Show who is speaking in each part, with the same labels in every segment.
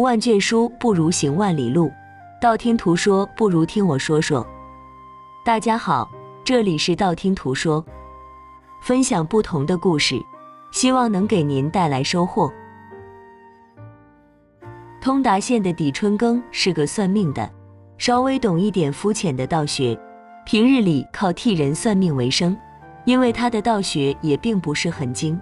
Speaker 1: 万卷书不如行万里路，道听途说不如听我说说。大家好，这里是道听途说，分享不同的故事，希望能给您带来收获。通达县的底春耕是个算命的，稍微懂一点肤浅的道学，平日里靠替人算命为生。因为他的道学也并不是很精，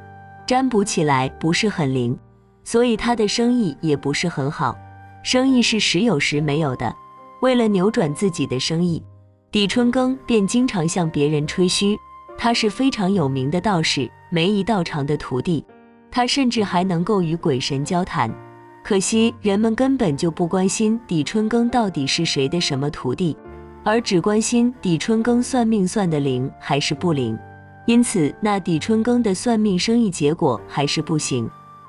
Speaker 1: 占卜起来不是很灵，所以他的生意也不是很好，生意是时有时没有的。为了扭转自己的生意，底春耕便经常向别人吹嘘他是非常有名的道士，梅姨道长的徒弟，他甚至还能够与鬼神交谈。可惜人们根本就不关心底春耕到底是谁的什么徒弟，而只关心底春耕算命算得灵还是不灵。因此那底春耕的算命生意结果还是不行，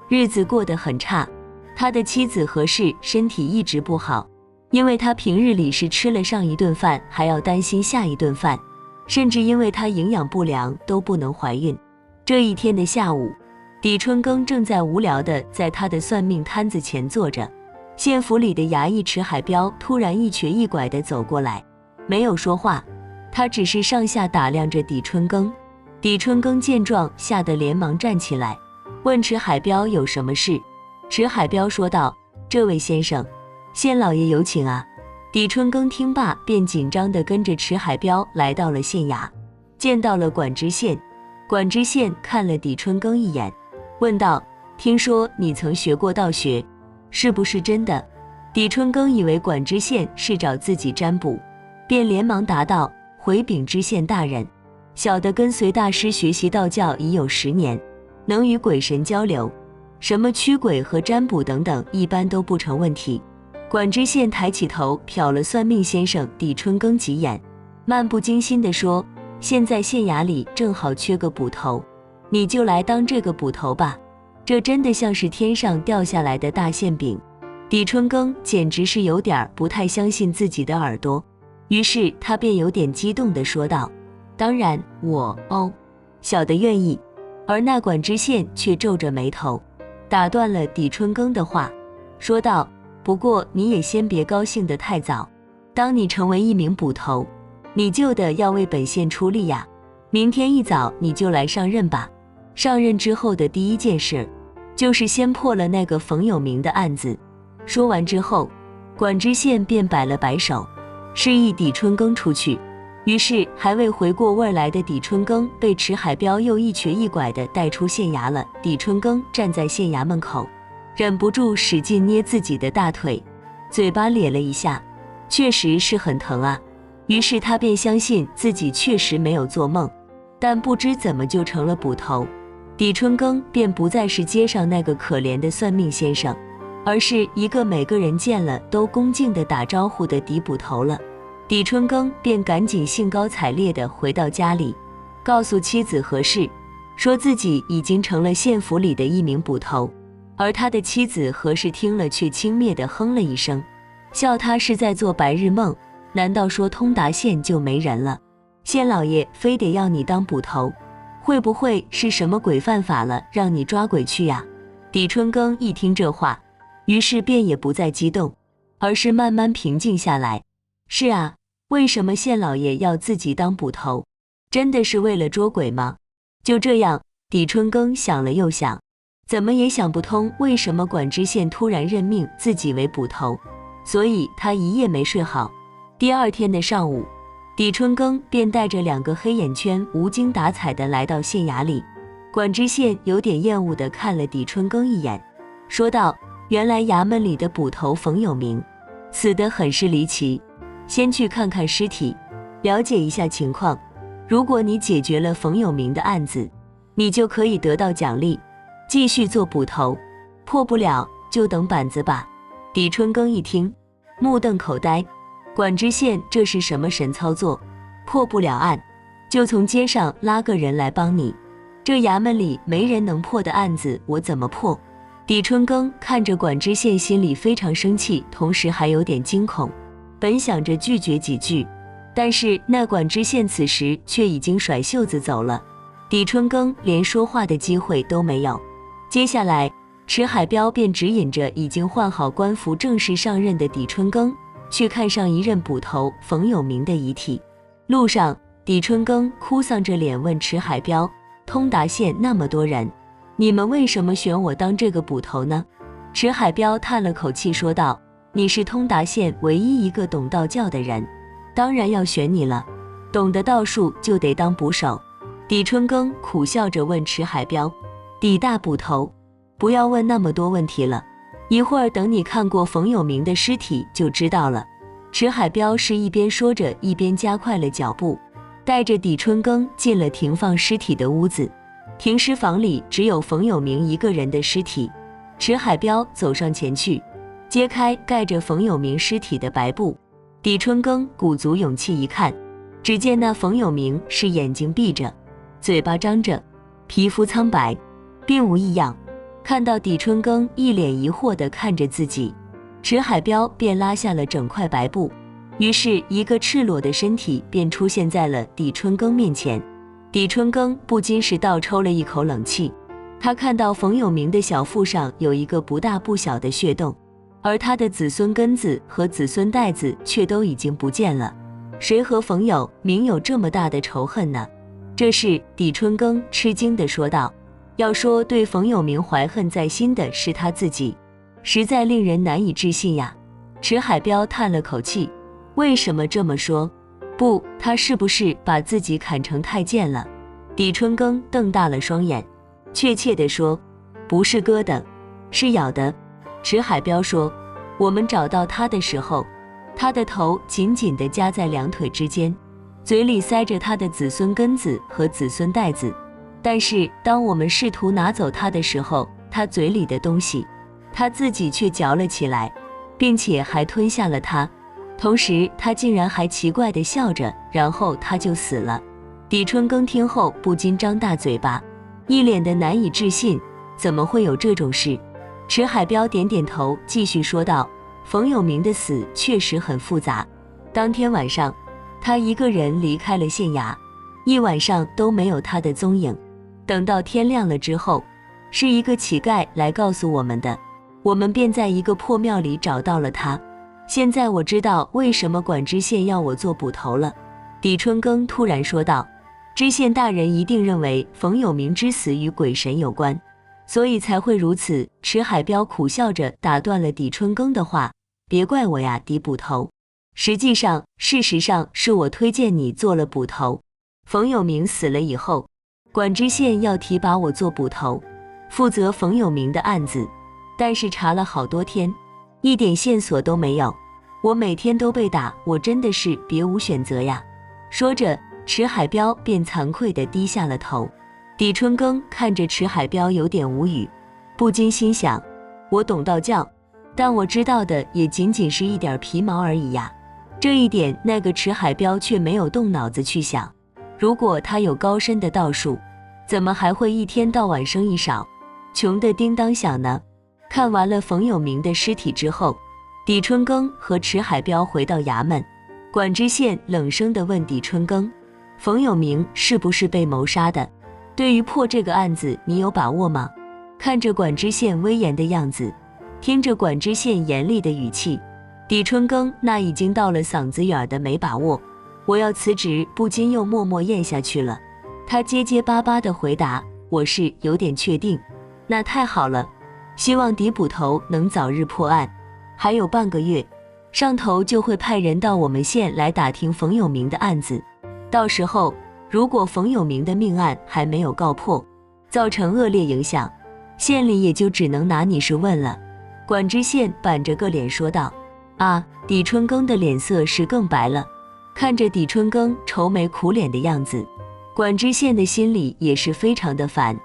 Speaker 1: 日子过得很差。他的妻子何氏身体一直不好，因为他平日里是吃了上一顿饭还要担心下一顿饭，甚至因为他营养不良都不能怀孕。这一天的下午，底春耕正在无聊地在他的算命摊子前坐着，县府里的衙役迟海彪突然一瘸一拐地走过来，没有说话，他只是上下打量着底春耕。底春耕见状，吓得连忙站起来，问迟海彪有什么事。迟海彪说道：这位先生，县老爷有请啊。底春耕听罢，便紧张地跟着迟海彪来到了县衙，见到了管知县。管知县看了底春耕一眼，问道：听说你曾学过道学，是不是真的？底春耕以为管知县是找自己占卜，便连忙答道：回禀知县大人，小的跟随大师学习道教已有10年，能与鬼神交流，什么驱鬼和占卜等等一般都不成问题。管知县抬起头瞟了算命先生底春耕几眼，漫不经心地说：现在县衙里正好缺个捕头，你就来当这个捕头吧。这真的像是天上掉下来的大馅饼。底春耕简直是有点不太相信自己的耳朵，于是他便有点激动地说道：当然，小的愿意。而那管知县却皱着眉头，打断了底春耕的话，说道：不过你也先别高兴得太早，当你成为一名捕头，你就得要为本县出力呀。明天一早你就来上任吧。上任之后的第一件事，就是先破了那个冯有明的案子。说完之后，管知县便摆了摆手，示意底春耕出去。于是还未回过味来的底春耕被迟海彪又一瘸一拐地带出县衙了。底春耕站在县衙门口，忍不住使劲捏自己的大腿，嘴巴咧了一下，确实是很疼啊。于是他便相信自己确实没有做梦，但不知怎么就成了捕头。底春耕便不再是街上那个可怜的算命先生，而是一个每个人见了都恭敬地打招呼的底捕头了。底春耕便赶紧兴高采烈地回到家里，告诉妻子何氏，说自己已经成了县府里的一名捕头。而他的妻子何氏听了，却轻蔑地哼了一声，笑他是在做白日梦。难道说通达县就没人了？县老爷非得要你当捕头，会不会是什么鬼犯法了，让你抓鬼去呀？底春耕一听这话，于是便也不再激动，而是慢慢平静下来。是啊，为什么县老爷要自己当捕头？真的是为了捉鬼吗？就这样，底春耕想了又想，怎么也想不通为什么管知县突然任命自己为捕头，所以他一夜没睡好。第二天的上午，底春耕便带着2个黑眼圈无精打采地来到县衙里。管知县有点厌恶地看了底春耕一眼，说道：原来衙门里的捕头冯有明死得很是离奇，先去看看尸体，了解一下情况。如果你解决了冯有明的案子，你就可以得到奖励，继续做捕头，破不了就等板子吧。底春耕一听，目瞪口呆，管知县这是什么神操作？破不了案，就从街上拉个人来帮你？这衙门里没人能破的案子，我怎么破？底春耕看着管知县，心里非常生气，同时还有点惊恐。本想着拒绝几句，但是那管知县此时却已经甩袖子走了，底春耕连说话的机会都没有。接下来池海彪便指引着已经换好官服正式上任的狄春耕，去看上一任捕头冯有明的遗体。路上，狄春耕哭丧着脸问池海彪：通达县那么多人，你们为什么选我当这个捕头呢？池海彪叹了口气说道：你是通达县唯一一个懂道教的人，当然要选你了，懂得道术就得当捕手。狄春耕苦笑着问池海彪：狄大捕头，不要问那么多问题了，一会儿等你看过冯有明的尸体就知道了。池海彪是一边说着一边加快了脚步，带着狄春耕进了停放尸体的屋子。停尸房里只有冯有明一个人的尸体。池海彪走上前去，揭开盖着冯有明尸体的白布。狄春耕鼓足勇气一看，只见那冯有明是眼睛闭着，嘴巴张着，皮肤苍白，并无异样。看到狄春耕一脸疑惑地看着自己，池海彪便拉下了整块白布，于是一个赤裸的身体便出现在了狄春耕面前。狄春耕不禁是倒抽了一口冷气，他看到冯有明的小腹上有一个不大不小的血洞，而他的子孙根子和子孙代子却都已经不见了。谁和冯有明有这么大的仇恨呢？这时狄春耕吃惊地说道：要说对冯有明怀恨在心的是他自己，实在令人难以置信呀。池海彪叹了口气：为什么这么说？不，他是不是把自己砍成太监了？狄春耕瞪大了双眼，确切地说：不是割的，是咬的。池海彪说：我们找到他的时候，他的头紧紧地夹在两腿之间，嘴里塞着他的子孙根子和子孙代子。但是当我们试图拿走他的时候，他嘴里的东西，他自己却嚼了起来，并且还吞下了它。同时他竟然还奇怪地笑着，然后他就死了。狄春耕听后不禁张大嘴巴，一脸的难以置信，怎么会有这种事？池海彪点点头，继续说道：冯有明的死确实很复杂。当天晚上，他一个人离开了县衙，一晚上都没有他的踪影。等到天亮了之后，是一个乞丐来告诉我们的，我们便在一个破庙里找到了他。现在我知道为什么管知县要我做捕头了。狄春耕突然说道：知县大人一定认为冯有明之死与鬼神有关，所以才会如此。池海彪苦笑着打断了狄春耕的话：别怪我呀，狄捕头，事实上是我推荐你做了捕头。冯有明死了以后，管知县要提拔我做捕头，负责冯有明的案子，但是查了好多天，一点线索都没有，我每天都被打，我真的是别无选择呀。说着，池海彪便惭愧地低下了头。狄春耕看着池海彪有点无语，不禁心想：我懂道教，但我知道的也仅仅是一点皮毛而已呀。这一点那个池海彪却没有动脑子去想，如果他有高深的道术，怎么还会一天到晚生意少，穷得叮当响呢？看完了冯有明的尸体之后，狄春耕和池海彪回到衙门。管知县冷声地问狄春耕：冯有明是不是被谋杀的？对于破这个案子你有把握吗？看着管知县威严的样子，听着管知县严厉的语气，狄春耕那已经到了嗓子眼的没把握，我要辞职，不禁又默默咽下去了。他结结巴巴地回答：我是有点确定。那太好了，希望狄捕头能早日破案。还有半个月，上头就会派人到我们县来打听冯有明的案子，到时候如果冯有明的命案还没有告破，造成恶劣影响，县里也就只能拿你是问了。管知县板着个脸说道。啊，狄春耕的脸色是更白了，看着狄春耕愁眉苦脸的样子，管知县的心里也是非常的烦，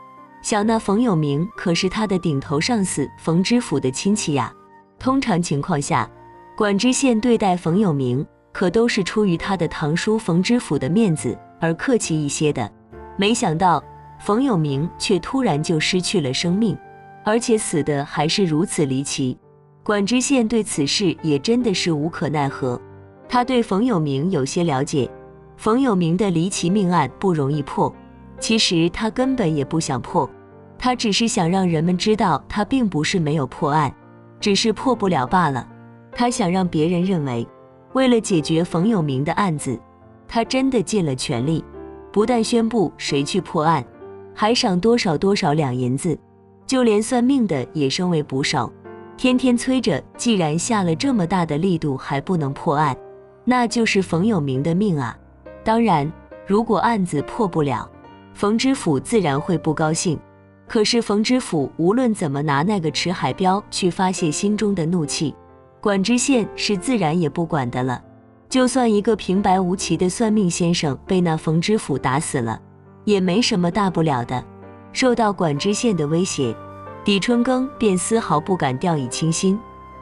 Speaker 1: 想那冯有明可是他的顶头上司冯知府的亲戚呀。通常情况下，管知县对待冯有明可都是出于他的堂叔冯知府的面子而客气一些的，没想到冯有明却突然就失去了生命，而且死的还是如此离奇。管知县对此事也真的是无可奈何，他对冯有明有些了解，冯有明的离奇命案不容易破，其实他根本也不想破，他只是想让人们知道他并不是没有破案，只是破不了罢了。他想让别人认为，为了解决冯有明的案子，他真的尽了全力，不但宣布谁去破案，还赏多少多少两银子，就连算命的也升为捕手，天天催着，既然下了这么大的力度还不能破案，那就是冯有明的命啊。当然，如果案子破不了，冯知府自然会不高兴，可是冯知府无论怎么拿那个迟海标去发泄心中的怒气，管知县是自然也不管的了。就算一个平白无奇的算命先生被那冯知府打死了，也没什么大不了的。受到管知县的威胁，狄春耕便丝毫不敢掉以轻心，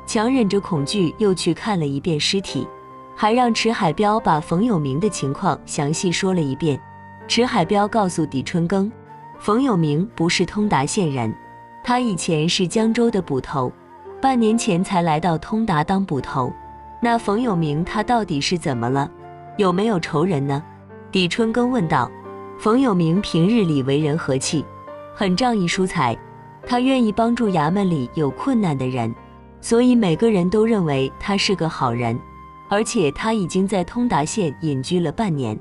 Speaker 1: 强忍着恐惧又去看了一遍尸体，还让迟海标把冯有明的情况详细说了一遍。迟海标告诉狄春耕，冯有明不是通达县人，他以前是江州的捕头，半年前才来到通达当捕头。那冯有明他到底是怎么了？有没有仇人呢？狄春耕问道。冯有明平日里为人和气，很仗义疏财，他愿意帮助衙门里有困难的人，所以每个人都认为他是个好人。而且他已经在通达县隐居了半年，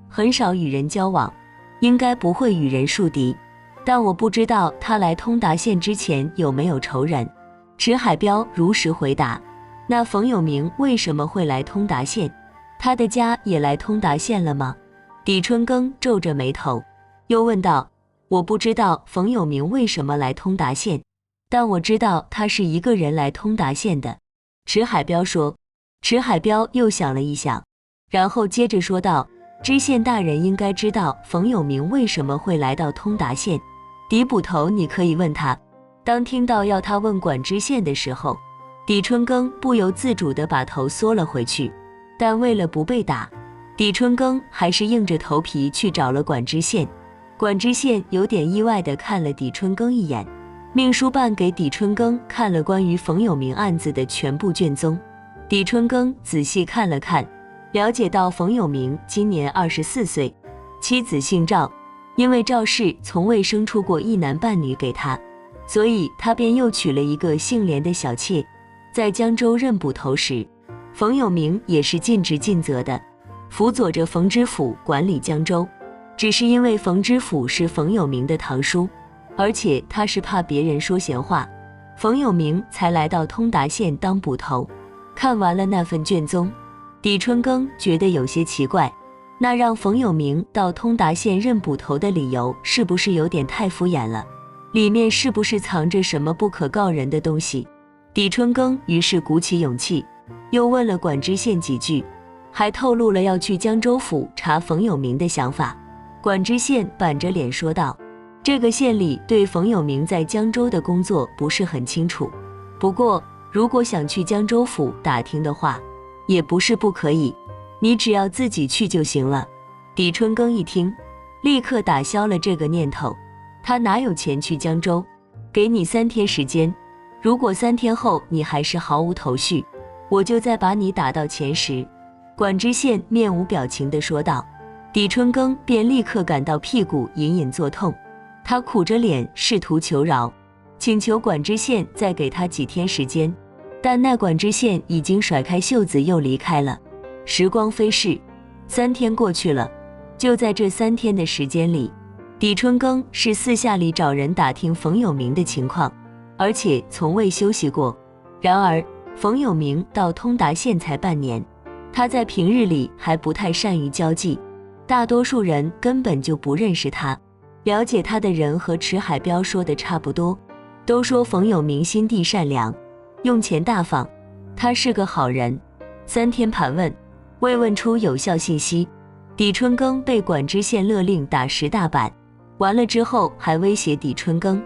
Speaker 1: 很少与人交往，应该不会与人树敌。但我不知道他来通达县之前有没有仇人。迟海标如实回答。那冯有明为什么会来通达县？他的家也来通达县了吗？狄春耕皱着眉头，又问道。我不知道冯有明为什么来通达县，但我知道他是一个人来通达县的。迟海标说。迟海标又想了一想，然后接着说道，知县大人应该知道冯有明为什么会来到通达县。狄捕头你可以问他。当听到要他问管知县的时候，狄春耕不由自主地把头缩了回去，但为了不被打，狄春耕还是硬着头皮去找了管知县。管知县有点意外地看了狄春耕一眼，命书办给狄春耕看了关于冯有明案子的全部卷宗。狄春耕仔细看了看，了解到冯有明今年24岁，妻子姓赵，因为赵氏从未生出过一男半女给他，所以他便又娶了一个姓连的小妾。在江州任捕头时，冯有明也是尽职尽责的，辅佐着冯知府管理江州。只是因为冯知府是冯有明的堂叔，而且他是怕别人说闲话，冯有明才来到通达县当捕头。看完了那份卷宗，狄春耕觉得有些奇怪，那让冯有明到通达县任捕头的理由是不是有点太敷衍了？里面是不是藏着什么不可告人的东西？狄春耕于是鼓起勇气，又问了管知县几句，还透露了要去江州府查冯有明的想法。管知县板着脸说道，这个县里对冯有明在江州的工作不是很清楚，不过如果想去江州府打听的话，也不是不可以，你只要自己去就行了。狄春耕一听，立刻打消了这个念头，他哪有钱去江州？给你3天时间，如果3天后你还是毫无头绪，我就再把你打到前10。管知县面无表情地说道。狄春耕便立刻感到屁股隐隐作痛，他苦着脸试图求饶，请求管知县再给他几天时间，但那管知县已经甩开袖子又离开了。时光飞逝，3天过去了。就在这3天的时间里，狄春耕是私下里找人打听冯有明的情况，而且从未休息过。然而冯有明到通达县才半年，他在平日里还不太善于交际，大多数人根本就不认识他。了解他的人和迟海标说的差不多，都说冯有明心地善良，用钱大方，他是个好人。3天盘问，未问出有效信息，狄春耕被管知县勒令打10大板，完了之后还威胁狄春耕，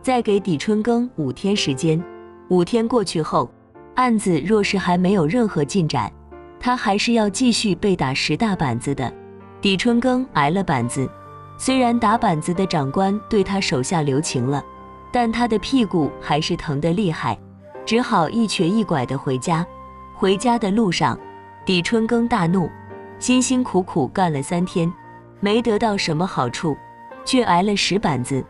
Speaker 1: 再给狄春耕5天时间。5天过去后，案子若是还没有任何进展，他还是要继续被打10大板子的。狄春耕挨了板子，虽然打板子的长官对他手下留情了，但他的屁股还是疼得厉害，只好一瘸一拐地回家。回家的路上，狄春耕大怒，辛辛苦苦干了3天，没得到什么好处，却挨了10板子。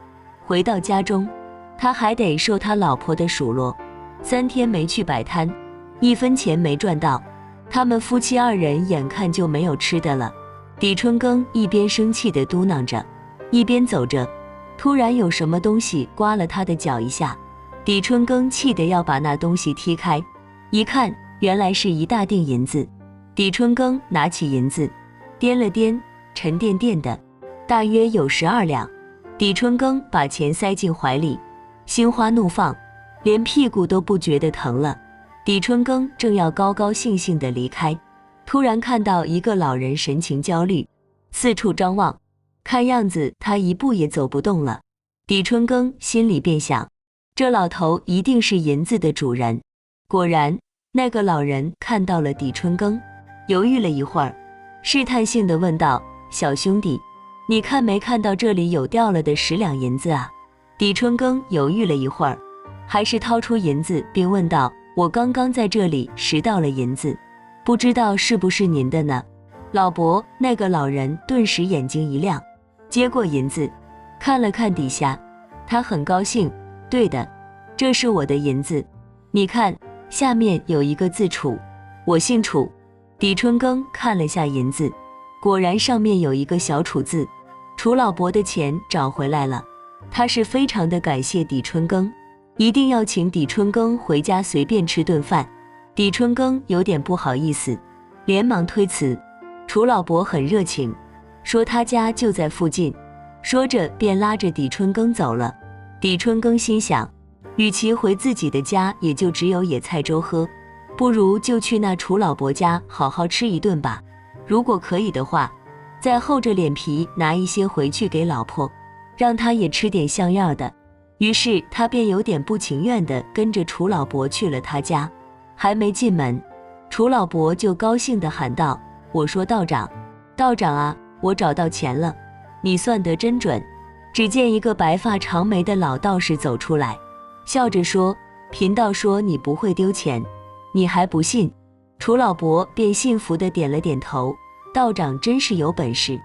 Speaker 1: 回到家中，他还得受他老婆的数落，3天没去摆摊，1分钱没赚到。他们夫妻2人眼看就没有吃的了。李春耕一边生气地嘟囔着，一边走着，突然有什么东西刮了他的脚一下，李春耕气得要把那东西踢开，一看原来是一大锭银子。李春耕拿起银子掂了掂，沉甸甸的，大约有12两。李春耕把钱塞进怀里，心花怒放，连屁股都不觉得疼了。李春耕正要高高兴兴地离开，突然看到一个老人神情焦虑，四处张望，看样子他一步也走不动了。李春耕心里便想，这老头一定是银子的主人。果然，那个老人看到了李春耕，犹豫了一会儿，试探性地问道：小兄弟，你看没看到这里有掉了的10两银子啊？李春耕犹豫了一会儿，还是掏出银子并问道：我刚刚在这里拾到了银子，不知道是不是您的呢？老伯，那个老人顿时眼睛一亮，接过银子看了看底下，他很高兴，对的，这是我的银子，你看下面有一个字楚，我姓楚。李春耕看了下银子，果然上面有一个小楚字，楚老伯的钱找回来了。他是非常的感谢李春耕，一定要请李春耕回家随便吃顿饭。李春耕有点不好意思，连忙推辞。楚老伯很热情，说他家就在附近，说着便拉着李春耕走了。李春耕心想，与其回自己的家也就只有野菜粥喝，不如就去那楚老伯家好好吃一顿吧。如果可以的话，再厚着脸皮拿一些回去给老婆，让她也吃点像样的。于是他便有点不情愿地跟着楚老伯去了他家。还没进门，楚老伯就高兴地喊道：我说道长，道长啊，我找到钱了，你算得真准。只见一个白发长眉的老道士走出来，笑着说：贫道说你不会丢钱，你还不信？楚老伯便信服地点了点头，道长真是有本事，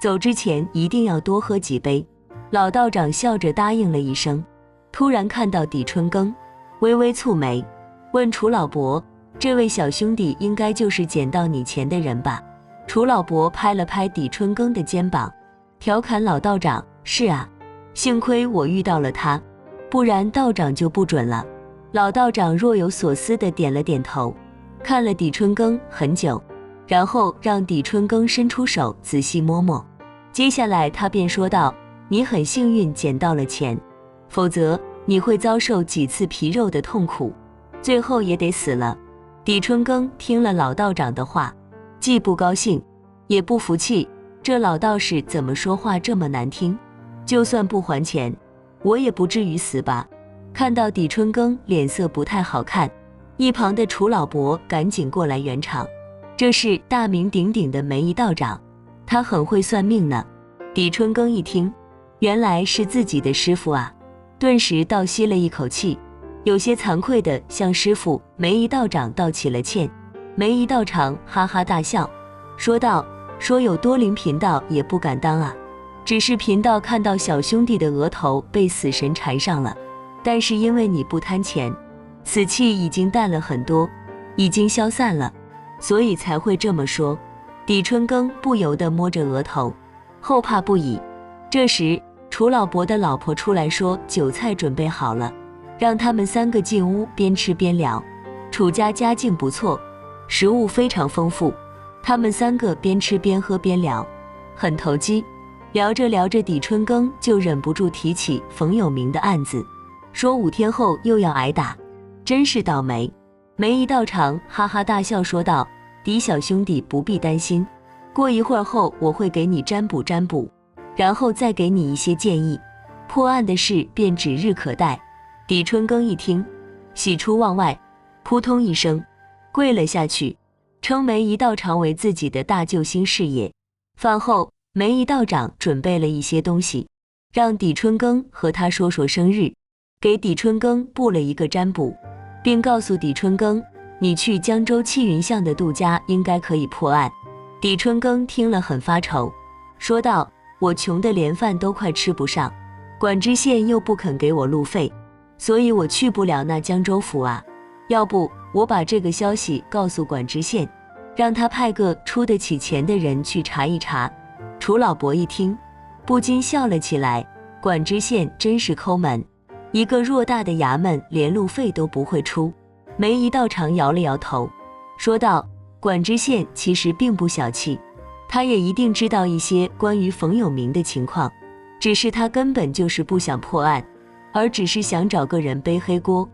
Speaker 1: 走之前一定要多喝几杯。老道长笑着答应了一声，突然看到李春耕，微微蹙眉，问楚老伯：这位小兄弟应该就是捡到你钱的人吧？楚老伯拍了拍李春耕的肩膀，调侃老道长：是啊，幸亏我遇到了他，不然道长就不准了。老道长若有所思地点了点头，看了李春耕很久，然后让李春耕伸出手仔细摸摸。接下来他便说道：你很幸运捡到了钱，否则你会遭受几次皮肉的痛苦，最后也得死了。李春耕听了老道长的话，既不高兴也不服气，这老道士怎么说话这么难听？就算不还钱，我也不至于死吧？看到李春耕脸色不太好看，一旁的楚老伯赶紧过来圆场，这是大名鼎鼎的梅姨道长，他很会算命呢。李春耕一听，原来是自己的师傅啊，顿时倒吸了一口气，有些惭愧地向师傅梅姨道长道起了歉。梅姨道长哈哈大笑，说道：说有多灵贫道也不敢当啊，只是贫道看到小兄弟的额头被死神缠上了，但是因为你不贪钱，死气已经淡了很多，已经消散了，所以才会这么说。李春耕不由得摸着额头，后怕不已。这时楚老伯的老婆出来说酒菜准备好了，让他们3个进屋边吃边聊。楚家家境不错，食物非常丰富，他们3个边吃边喝边聊，很投机。聊着聊着，李春耕就忍不住提起冯有明的案子，说5天后又要挨打，真是倒霉。梅姨道长哈哈大笑说道：李小兄弟不必担心，过一会儿后我会给你占卜占卜，然后再给你一些建议，破案的事便指日可待。李春耕一听，喜出望外，扑通一声跪了下去，称梅姨道长为自己的大救星事业。饭后，梅姨道长准备了一些东西，让李春耕和他说说生日，给李春耕布了一个占卜，并告诉李春耕，你去江州七云巷的杜家应该可以破案。李春耕听了很发愁，说道：我穷得连饭都快吃不上，管知县又不肯给我路费，所以我去不了那江州府啊。要不我把这个消息告诉管知县，让他派个出得起钱的人去查一查。楚老伯一听，不禁笑了起来。管知县真是抠门，一个偌大的衙门连路费都不会出。梅姨道长摇了摇头，说道：管知县其实并不小气，他也一定知道一些关于冯有明的情况，只是他根本就是不想破案，而只是想找个人背黑锅，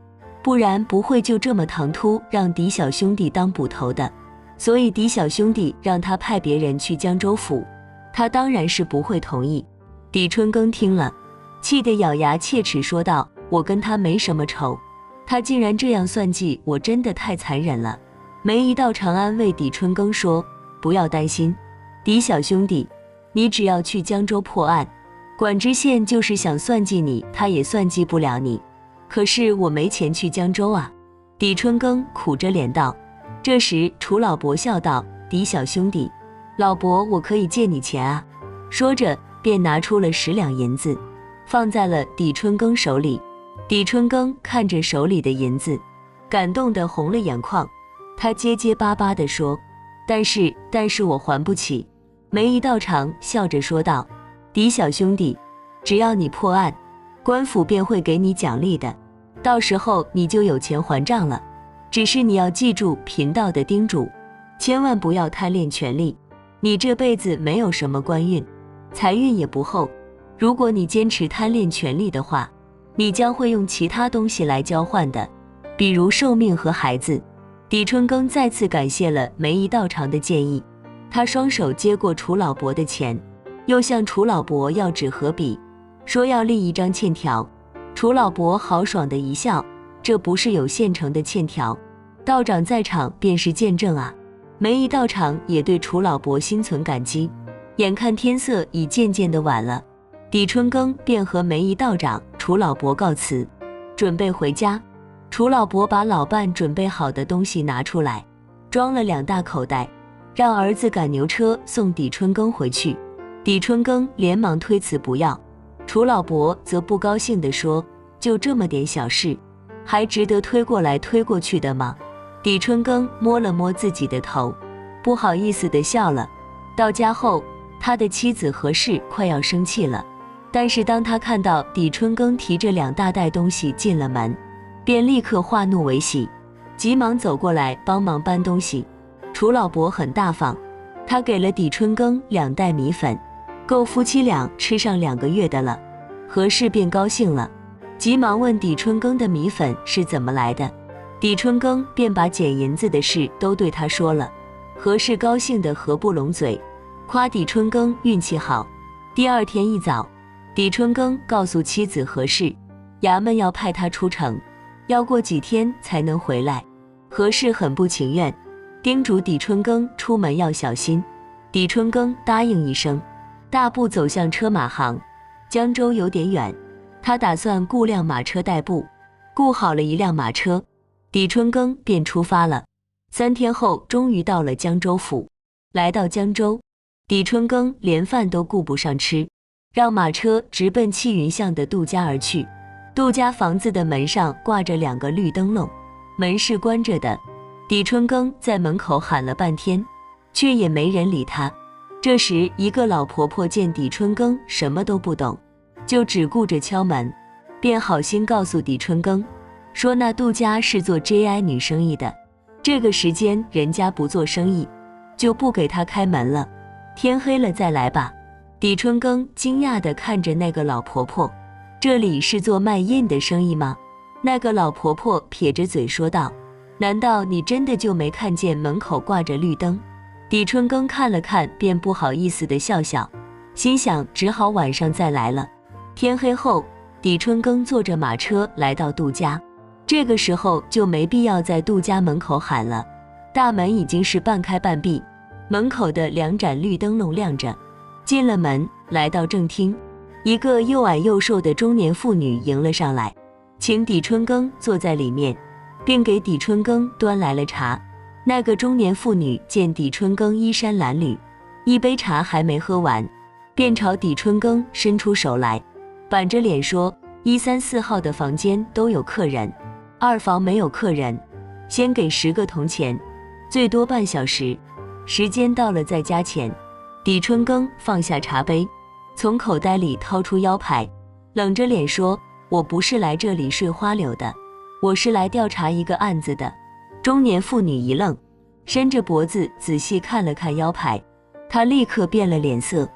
Speaker 1: 不然不会就这么唐突让狄小兄弟当捕头的。所以狄小兄弟让他派别人去江州府，他当然是不会同意。狄春耕听了，气得咬牙切齿说道：我跟他没什么仇，他竟然这样算计我，真的太残忍了。梅姨道长安慰狄春耕说：不要担心，狄小兄弟，你只要去江州破案，管知县就是想算计你，他也算计不了你。可是我没钱去江州啊。狄春耕苦着脸道。这时楚老伯笑道：狄小兄弟，老伯我可以借你钱啊。说着便拿出了10两银子，放在了狄春耕手里。狄春耕看着手里的银子，感动得红了眼眶，他结结巴巴地说：但是我还不起。梅姨道长笑着说道：狄小兄弟，只要你破案，官府便会给你奖励的，到时候你就有钱还账了。只是你要记住贫道的叮嘱，千万不要贪恋权力，你这辈子没有什么官运，财运也不厚，如果你坚持贪恋权力的话，你将会用其他东西来交换的，比如寿命和孩子。狄春耕再次感谢了梅姨道长的建议，他双手接过楚老伯的钱，又向楚老伯要纸和笔，说要立一张欠条。楚老伯豪爽的一笑，这不是有现成的欠条，道长在场便是见证啊。梅姨道长也对楚老伯心存感激。眼看天色已渐渐的晚了，狄春耕便和梅姨道长、楚老伯告辞，准备回家。楚老伯把老伴准备好的东西拿出来，装了2大口袋，让儿子赶牛车送狄春耕回去。狄春耕连忙推辞不要，楚老伯则不高兴地说：就这么点小事，还值得推过来推过去的吗？狄春耕摸了摸自己的头，不好意思地笑了。到家后，他的妻子何氏快要生气了，但是当他看到狄春耕提着2大袋东西进了门，便立刻化怒为喜，急忙走过来帮忙搬东西。楚老伯很大方，他给了狄春耕2袋米粉，够夫妻俩吃上2个月的了。何氏便高兴了，急忙问狄春耕的米粉是怎么来的。狄春耕便把捡银子的事都对他说了。何氏高兴得合不拢嘴，夸狄春耕运气好。第二天一早，狄春耕告诉妻子何氏，衙门要派他出城，要过几天才能回来。何氏很不情愿，叮嘱狄春耕出门要小心。狄春耕答应一声，大步走向车马行。江州有点远，他打算雇辆马车代步。雇好了一辆马车，狄春耕便出发了。3天后，终于到了江州府。来到江州，狄春耕连饭都顾不上吃，让马车直奔气云巷的杜家而去。杜家房子的门上挂着2个绿灯笼，门是关着的。狄春耕在门口喊了半天，却也没人理他。这时，一个老婆婆见狄春耕什么都不懂，就只顾着敲门，便好心告诉狄春耕，说那杜家是做 JI 女生意的，这个时间人家不做生意，就不给他开门了，天黑了再来吧。狄春耕惊讶地看着那个老婆婆，这里是做卖印的生意吗？那个老婆婆撇着嘴说道，难道你真的就没看见门口挂着绿灯？狄春耕看了看，便不好意思地笑笑，心想只好晚上再来了。天黑后，狄春耕坐着马车来到杜家，这个时候就没必要在杜家门口喊了，大门已经是半开半闭，门口的2盏绿灯笼亮着。进了门，来到正厅，一个又矮又瘦的中年妇女迎了上来，请狄春耕坐在里面，并给狄春耕端来了茶。那个中年妇女见狄春耕衣衫褴褛，一杯茶还没喝完，便朝狄春耕伸出手来，板着脸说1、3、4号的房间都有客人，2房没有客人，先给10个铜钱，最多半小时，时间到了再加钱。李春耕放下茶杯，从口袋里掏出腰牌，冷着脸说，我不是来这里睡花柳的，我是来调查一个案子的。中年妇女一愣，伸着脖子仔细看了看腰牌，她立刻变了脸色，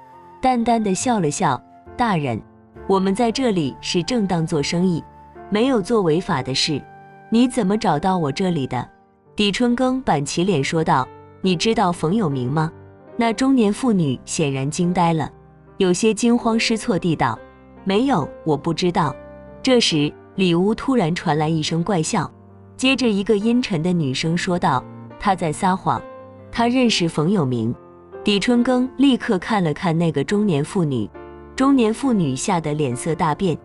Speaker 1: 淡淡的笑了笑，大人，我们在这里是正当做生意，没有做违法的事，你怎么找到我这里的？李春耕板起脸说道，你知道冯有明吗？那中年妇女显然惊呆了，有些惊慌失措地道，没有，我不知道。这时里屋突然传来一声怪笑，接着一个阴沉的女声说道，他在撒谎，他认识冯有明。李春耕立刻看了看那个中年妇女，中年妇女吓得脸色大变，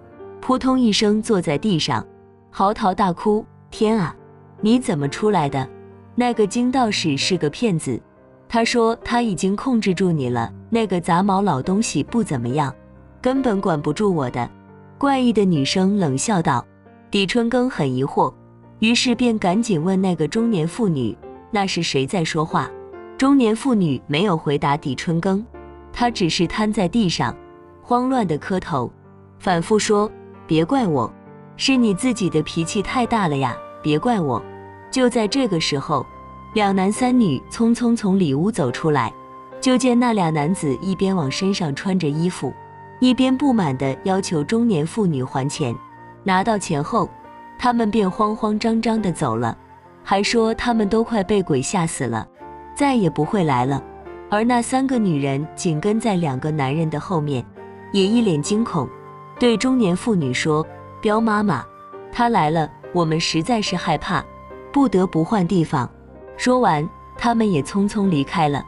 Speaker 1: 扑通一声坐在地上，嚎啕大哭，天啊，你怎么出来的？那个金道士是个骗子，他说他已经控制住你了，那个杂毛老东西不怎么样，根本管不住我的。怪异的女生冷笑道。李春耕很疑惑，于是便赶紧问那个中年妇女，那是谁在说话？中年妇女没有回答李春耕，她只是瘫在地上，慌乱地磕头，反复说，别怪我，是你自己的脾气太大了呀，别怪我。就在这个时候，2男3女匆匆从里屋走出来，就见那俩男子一边往身上穿着衣服，一边不满地要求中年妇女还钱。拿到钱后，他们便慌慌张张地走了，还说他们都快被鬼吓死了，再也不会来了。而那3个女人紧跟在2个男人的后面，也一脸惊恐，对中年妇女说，彪妈妈，她来了，我们实在是害怕，不得不换地方。说完，他们也匆匆离开了。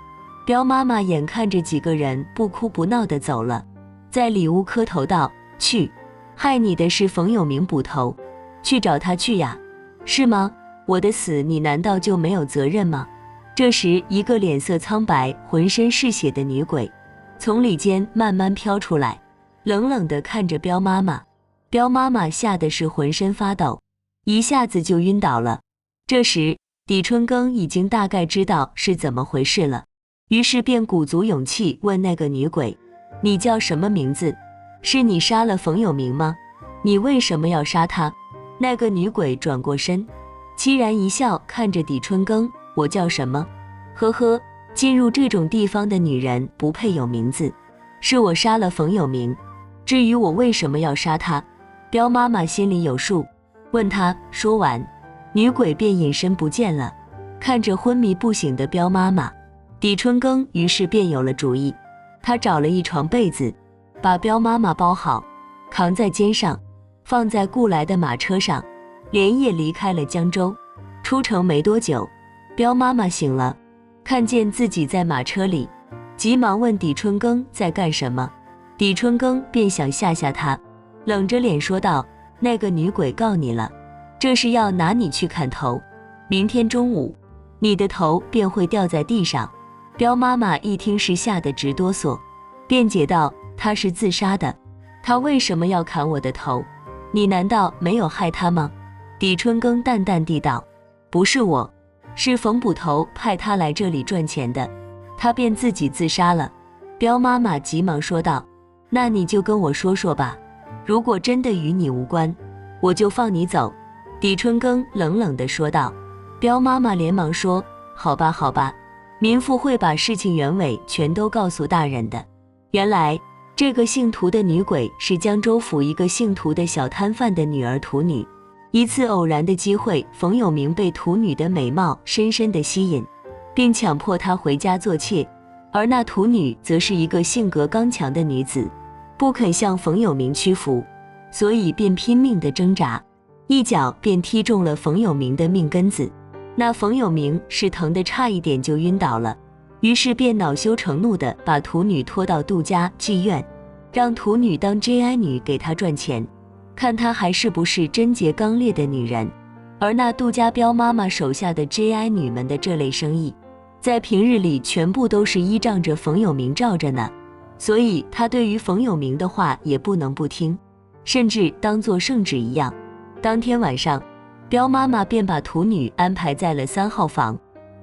Speaker 1: 彪妈妈眼看着几个人不哭不闹地走了，在里屋磕头道，去，害你的是冯有明捕头，去找他去呀。是吗？我的死你难道就没有责任吗？这时一个脸色苍白浑身是血的女鬼从里间慢慢飘出来，冷冷地看着彪妈妈。彪妈妈吓得是浑身发抖，一下子就晕倒了。这时李春耕已经大概知道是怎么回事了，于是便鼓足勇气问那个女鬼，你叫什么名字？是你杀了冯有明吗？你为什么要杀他？那个女鬼转过身，凄然一笑，看着李春耕，我叫什么？呵呵，进入这种地方的女人不配有名字，是我杀了冯有明，至于我为什么要杀他，彪妈妈心里有数，问他。说完，女鬼便隐身不见了。看着昏迷不醒的彪妈妈，李春耕于是便有了主意，他找了一床被子，把彪妈妈包好，扛在肩上，放在雇来的马车上，连夜离开了江州。出城没多久，彪妈妈醒了，看见自己在马车里，急忙问李春耕在干什么。李春耕便想吓吓他，冷着脸说道，那个女鬼告你了，这是要拿你去砍头，明天中午你的头便会掉在地上。彪妈妈一听是吓得直哆嗦，辩解道，她是自杀的，她为什么要砍我的头？你难道没有害她吗？李春耕淡淡地道，不是我，是冯捕头派他来这里赚钱的，他便自己自杀了。彪妈妈急忙说道，那你就跟我说说吧，如果真的与你无关，我就放你走。李春耕冷冷地说道。彪妈妈连忙说，好吧好吧，民妇会把事情原委全都告诉大人的。原来这个姓涂的女鬼是江州府一个姓涂的小摊贩的女儿涂女。一次偶然的机会，冯有明被涂女的美貌深深地吸引，并强迫她回家做妾，而那涂女则是一个性格刚强的女子，不肯向冯有明屈服，所以便拼命地挣扎，一脚便踢中了冯有明的命根子。那冯有明是疼得差一点就晕倒了，于是便恼羞成怒地把涂女拖到杜家妓院，让涂女当 JI 女给他赚钱，看她还是不是贞洁刚烈的女人。而那杜家彪妈妈手下的 JI 女们的这类生意，在平日里全部都是依仗着冯有明罩着呢，所以她对于冯有明的话也不能不听。甚至当作圣旨一样。当天晚上，彪妈妈便把徒女安排在了3号房，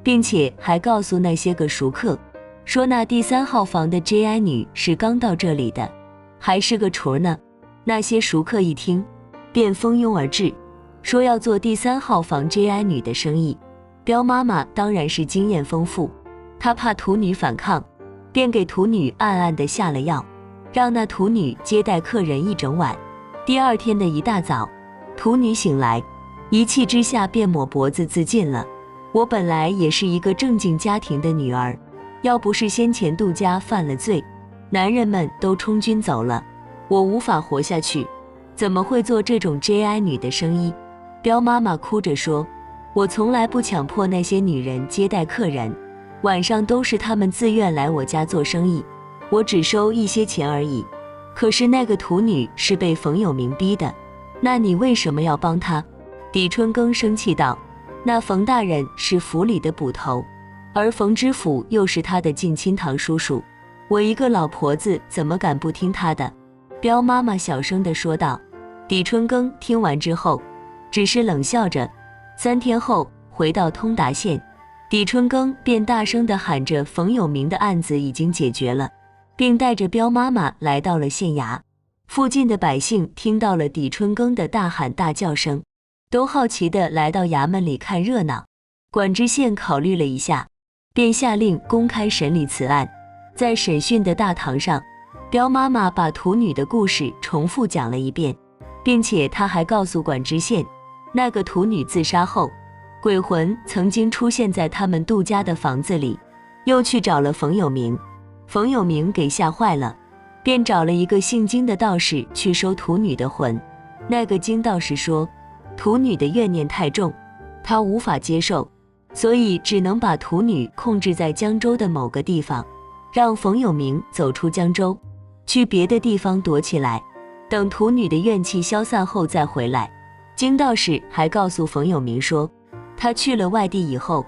Speaker 1: 并且还告诉那些个熟客，说那第3号房的 JI 女是刚到这里的，还是个雏呢。那些熟客一听，便蜂拥而至，说要做第3号房 JI 女的生意。彪妈妈当然是经验丰富，她怕徒女反抗，便给徒女暗暗地下了药，让那徒女接待客人一整晚。第2天的一大早，徒女醒来，一气之下便抹脖子自尽了。我本来也是一个正经家庭的女儿，要不是先前杜家犯了罪，男人们都充军走了，我无法活下去，怎么会做这种 JI 女的生意？彪妈妈哭着说，我从来不强迫那些女人接待客人，晚上都是她们自愿来我家做生意，我只收一些钱而已。可是那个徒女是被冯有明逼的，那你为什么要帮她？狄春耕生气道，那冯大人是府里的捕头，而冯知府又是他的近亲堂叔叔，我一个老婆子怎么敢不听他的？彪妈妈小声地说道。狄春耕听完之后，只是冷笑着。3天后回到通达县，狄春耕便大声地喊着冯有明的案子已经解决了，并带着彪妈妈来到了县衙。附近的百姓听到了狄春耕的大喊大叫声，都好奇地来到衙门里看热闹。管知县考虑了一下，便下令公开审理此案。在审讯的大堂上，彪妈妈把徒女的故事重复讲了一遍，并且她还告诉管知县，那个徒女自杀后，鬼魂曾经出现在他们杜家的房子里，又去找了冯有明。冯有明给吓坏了，便找了一个姓金的道士去收徒女的魂。那个金道士说，徒女的怨念太重，他无法接受，所以只能把徒女控制在江州的某个地方，让冯有明走出江州，去别的地方躲起来，等徒女的怨气消散后再回来。金道士还告诉冯有明说，他去了外地以后，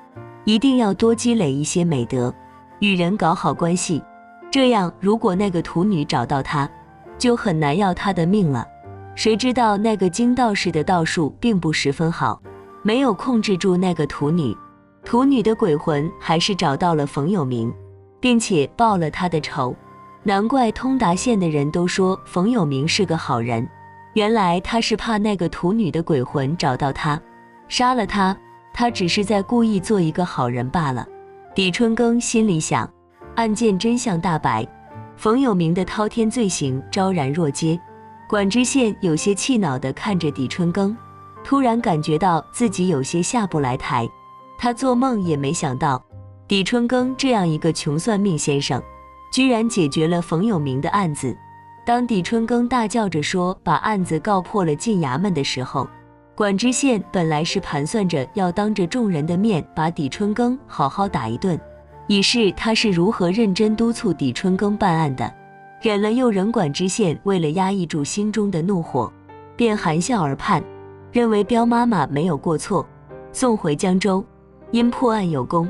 Speaker 1: 一定要多积累一些美德，与人搞好关系，这样如果那个徒女找到他，就很难要他的命了。谁知道那个金道士的道术并不十分好，没有控制住那个徒女，徒女的鬼魂还是找到了冯有明，并且报了他的仇。难怪通达县的人都说冯有明是个好人，原来他是怕那个徒女的鬼魂找到他，杀了他，他只是在故意做一个好人罢了。狄春耕心里想，案件真相大白，冯有明的滔天罪行昭然若揭。管知县有些气恼地看着狄春耕，突然感觉到自己有些下不来台。他做梦也没想到，狄春耕这样一个穷算命先生，居然解决了冯有明的案子。当狄春耕大叫着说把案子告破了进衙门的时候，管知县本来是盘算着要当着众人的面把狄春耕好好打一顿，以示他是如何认真督促狄春耕办案的。忍了又忍，管知县为了压抑住心中的怒火，便含笑而判，认为彪妈妈没有过错，送回江州，因破案有功，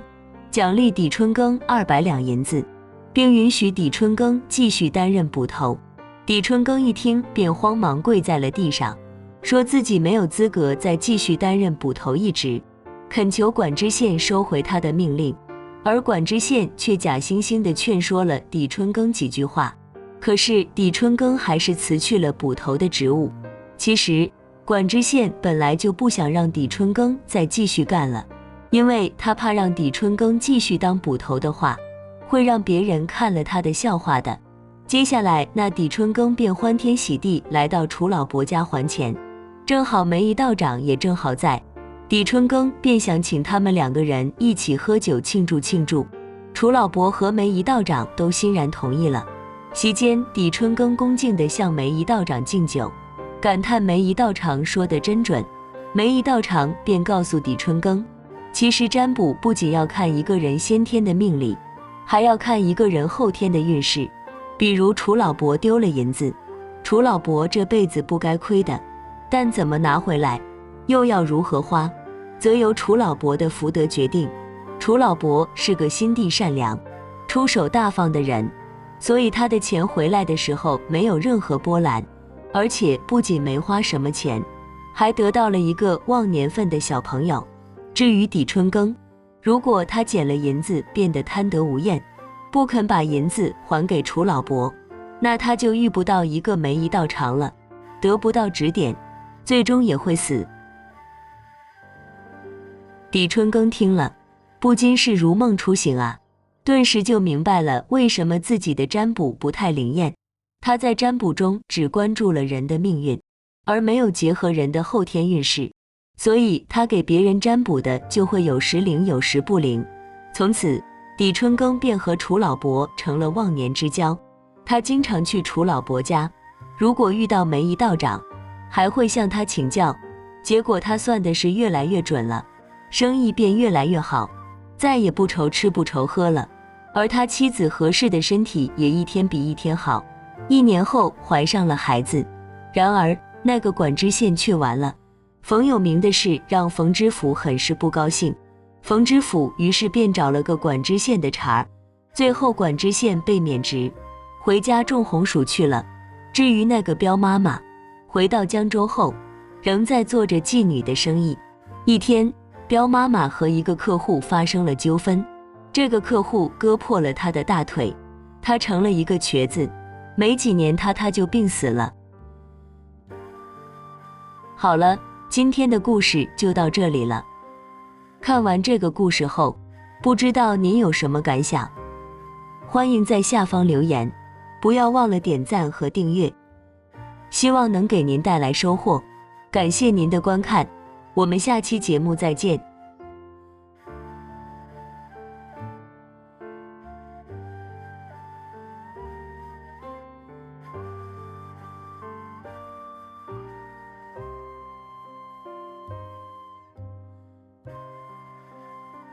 Speaker 1: 奖励狄春耕200两银子，并允许狄春耕继续担任捕头。狄春耕一听便慌忙跪在了地上，说自己没有资格再继续担任捕头一职，恳求管知县收回他的命令。而管知县却假惺惺地劝说了狄春耕几句话，可是狄春耕还是辞去了捕头的职务。其实管知县本来就不想让狄春耕再继续干了，因为他怕让狄春耕继续当捕头的话，会让别人看了他的笑话的。接下来那狄春耕便欢天喜地来到楚老伯家还钱，正好梅姨道长也正好在，狄春耕便想请他们2个人一起喝酒庆祝庆祝。楚老伯和梅姨道长都欣然同意了。席间，狄春耕恭敬地向梅姨道长敬酒，感叹梅姨道长说得真准。梅姨道长便告诉狄春耕，其实占卜不仅要看一个人先天的命理，还要看一个人后天的运势。比如楚老伯丢了银子，楚老伯这辈子不该亏的，但怎么拿回来，又要如何花，则由楚老伯的福德决定。楚老伯是个心地善良、出手大方的人，所以他的钱回来的时候没有任何波澜。而且不仅没花什么钱，还得到了一个忘年份的小朋友。至于抵春耕，如果他捡了银子变得贪得无厌，不肯把银子还给楚老伯，那他就遇不到一个梅一道长了，得不到指点，最终也会死。抵春耕听了，不禁是如梦初醒啊，顿时就明白了为什么自己的占卜不太灵验。他在占卜中只关注了人的命运，而没有结合人的后天运势，所以他给别人占卜的就会有时灵有时不灵。从此抵春耕便和楚老伯成了忘年之交。他经常去楚老伯家，如果遇到梅姨道长，还会向他请教，结果他算的是越来越准了，生意便越来越好，再也不愁吃不愁喝了。而他妻子何氏的身体也一天比一天好，1年后怀上了孩子。然而那个管知县却完了。冯有明的事让冯知府很是不高兴，冯知府于是便找了个管知县的茬儿，最后管知县被免职，回家种红薯去了。至于那个彪妈妈，回到江州后仍在做着妓女的生意。一天，彪妈妈和一个客户发生了纠纷，这个客户割破了她的大腿，她成了一个瘸子，没几年她就病死了。好了，今天的故事就到这里了。看完这个故事后，不知道您有什么感想？欢迎在下方留言，不要忘了点赞和订阅，希望能给您带来收获。感谢您的观看，我们下期节目再见。